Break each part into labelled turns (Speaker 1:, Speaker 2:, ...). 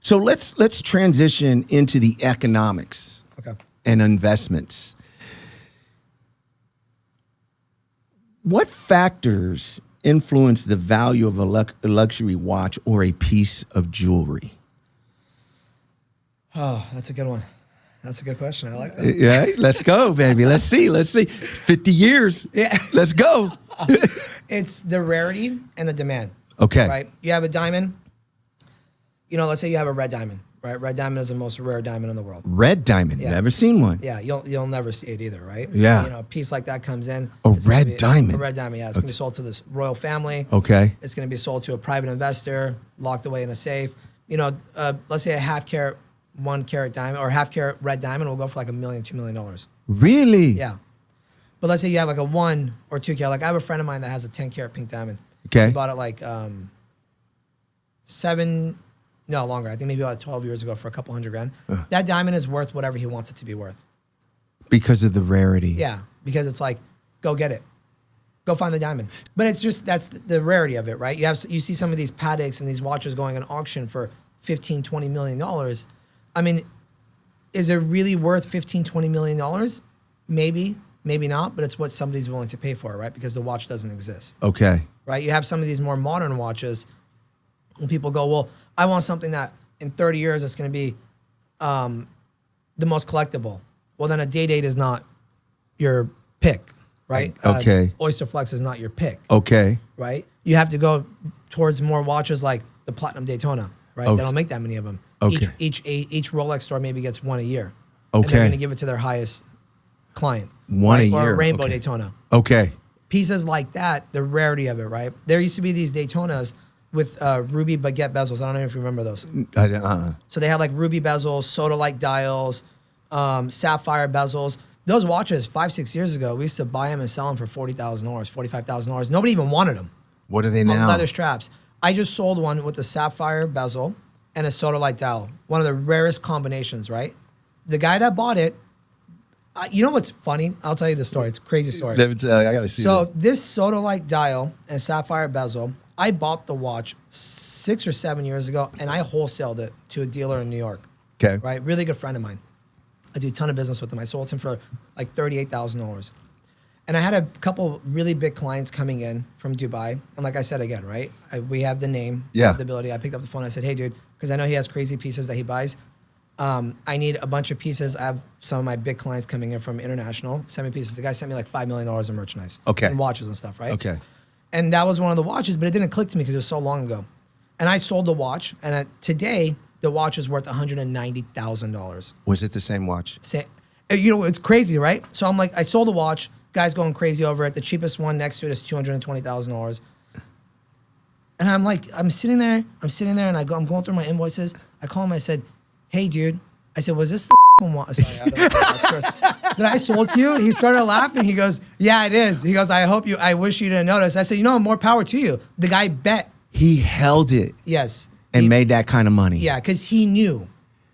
Speaker 1: So let's transition into the economics and investments. What factors influence the value of a luxury watch or a piece of jewelry?
Speaker 2: Oh, that's a good one. That's a good question. I like that.
Speaker 1: Yeah, let's go, baby. Let's see. 50 years.
Speaker 2: Yeah.
Speaker 1: Let's go.
Speaker 2: It's the rarity and the demand.
Speaker 1: Okay.
Speaker 2: Right? You have a diamond. You know, let's say you have a red diamond, right? Red diamond is the most rare diamond in the world.
Speaker 1: Red diamond.
Speaker 2: Yeah.
Speaker 1: Never seen one.
Speaker 2: Yeah, you'll never see it either, right?
Speaker 1: Yeah.
Speaker 2: You know, a piece like that comes in.
Speaker 1: A red diamond.
Speaker 2: A red diamond, yeah. It's going to be sold to this royal family.
Speaker 1: Okay.
Speaker 2: It's going to be sold to a private investor, locked away in a safe. You know, let's say a half carat, 1 carat diamond, or half carat red diamond will go for like $1 million, $2 million.
Speaker 1: Really?
Speaker 2: Yeah. But let's say you have like a 1 or 2 carat. Like I have a friend of mine that has a 10 carat pink diamond.
Speaker 1: Okay.
Speaker 2: He bought it like longer. I think maybe about 12 years ago for a couple $100,000. That diamond is worth whatever he wants it to be worth.
Speaker 1: Because of the rarity.
Speaker 2: Yeah, because it's like, go get it. Go find the diamond. But it's just, that's the rarity of it, right? You see some of these Pateks and these watches going on auction for $15, $20 million. I mean, is it really worth $15, $20 million? Maybe, maybe not, but it's what somebody's willing to pay for, right? Because the watch doesn't exist.
Speaker 1: Okay.
Speaker 2: Right? You have some of these more modern watches and people go, well, I want something that in 30 years it's going to be the most collectible. Well, then a day-date is not your pick, right?
Speaker 1: Okay.
Speaker 2: Oyster Flex is not your pick.
Speaker 1: Okay.
Speaker 2: Right? You have to go towards more watches like the Platinum Daytona, right?
Speaker 1: Okay.
Speaker 2: They don't make that many of them.
Speaker 1: Okay.
Speaker 2: Each Rolex store maybe gets one a year.
Speaker 1: Okay.
Speaker 2: And they're going to give it to their highest client.
Speaker 1: One a
Speaker 2: Or
Speaker 1: year.
Speaker 2: a Rainbow
Speaker 1: Okay.
Speaker 2: Daytona.
Speaker 1: Okay.
Speaker 2: Pieces like that, the rarity of it, right? There used to be these Daytonas with ruby baguette bezels. I don't know if you remember those. So they had like ruby bezels, soda-like dials, sapphire bezels. Those watches 5-6 years ago, we used to buy them and sell them for $40,000, $45,000. Nobody even wanted them.
Speaker 1: What are they now?
Speaker 2: Leather straps. I just sold one with a sapphire bezel and a soda-like dial. One of the rarest combinations, right? The guy that bought it, you know what's funny? I'll tell you the story. It's a crazy story.
Speaker 1: I gotta see.
Speaker 2: So
Speaker 1: that.
Speaker 2: this soda-like dial and sapphire bezel, I bought the watch 6 or 7 years ago, and I wholesaled it to a dealer in New York.
Speaker 1: Okay.
Speaker 2: Right? Really good friend of mine. I do a ton of business with him. I sold him for like $38,000. And I had a couple really big clients coming in from Dubai. And like I said again, right? We have the name, we have the ability. I picked up the phone. I said, hey, dude, because I know he has crazy pieces that he buys. I need a bunch of pieces. I have some of my big clients coming in from international. Send me pieces. The guy sent me like $5 million in merchandise.
Speaker 1: Okay.
Speaker 2: And watches and stuff, right?
Speaker 1: Okay.
Speaker 2: And that was one of the watches, but it didn't click to me because it was so long ago. And I sold the watch, and today the watch is worth $190,000.
Speaker 1: Was it the same watch?
Speaker 2: You know, it's crazy, right? So I'm like, I sold the watch. Guy's going crazy over it. The cheapest one next to it is $220,000. And I'm like, I'm sitting there, and I'm going through my invoices. I call him. I said, hey, dude. I said, was this the watch? Sorry, that I sold to you? He started laughing. He goes, yeah, it is. He goes, I wish you didn't notice. I said, you know, more power to you. The guy bet.
Speaker 1: He held it.
Speaker 2: Yes.
Speaker 1: And made that kind of money.
Speaker 2: Yeah, because he knew.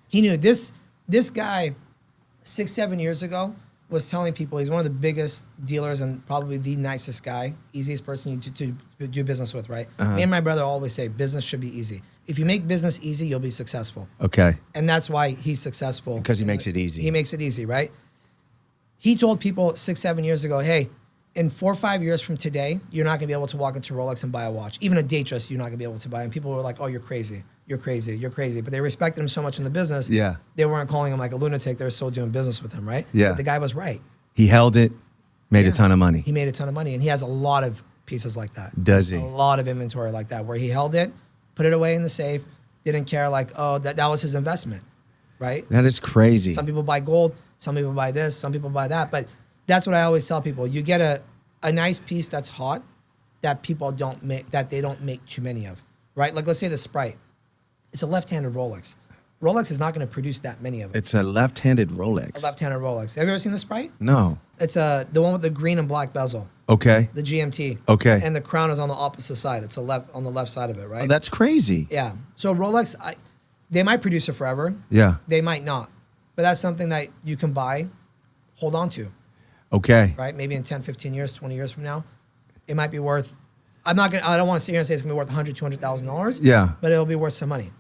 Speaker 2: He knew. This guy, 6-7 years ago, was telling people he's one of the biggest dealers and probably the nicest guy, easiest person to do business with, right? Me and my brother always say business should be easy. If you make business easy, you'll be successful.
Speaker 1: Okay.
Speaker 2: And that's why he's successful.
Speaker 1: Because he makes it easy.
Speaker 2: He makes it easy, right? He told people 6-7 years ago, hey, in 4 or 5 years from today, you're not going to be able to walk into Rolex and buy a watch. Even a Datejust, you're not going to be able to buy. And people were like, oh, you're crazy. You're crazy. You're crazy. But they respected him so much in the business.
Speaker 1: Yeah.
Speaker 2: They weren't calling him like a lunatic. They were still doing business with him, right?
Speaker 1: Yeah.
Speaker 2: But the guy was right.
Speaker 1: He held it, made a ton of money.
Speaker 2: He made a ton of money. And he has a lot of pieces like that.
Speaker 1: Does he?
Speaker 2: A lot of inventory like that where he held it, put it away in the safe, didn't care like, oh, that was his investment, right?
Speaker 1: That is crazy.
Speaker 2: Some people buy gold. Some people buy this. Some people buy that. But that's what I always tell people. You get a nice piece that's hot that people don't make, that they don't make too many of, right? Like let's say the Sprite. It's a left-handed Rolex. Rolex is not going to produce that many of it.
Speaker 1: It's a left-handed Rolex.
Speaker 2: A left-handed Rolex. Have you ever seen the Sprite?
Speaker 1: No.
Speaker 2: It's the one with the green and black bezel.
Speaker 1: Okay.
Speaker 2: The GMT.
Speaker 1: Okay.
Speaker 2: And the crown is on the opposite side. It's on the left side of it, right?
Speaker 1: Oh, that's crazy.
Speaker 2: Yeah. So Rolex, they might produce it forever.
Speaker 1: Yeah.
Speaker 2: They might not. But that's something that you can buy, hold on to.
Speaker 1: Okay.
Speaker 2: Right? Maybe in 10, 15 years, 20 years from now, it might be worth, I don't want to sit here and say it's going to be worth $100,000, $200,000.
Speaker 1: Yeah.
Speaker 2: But it'll be worth some money.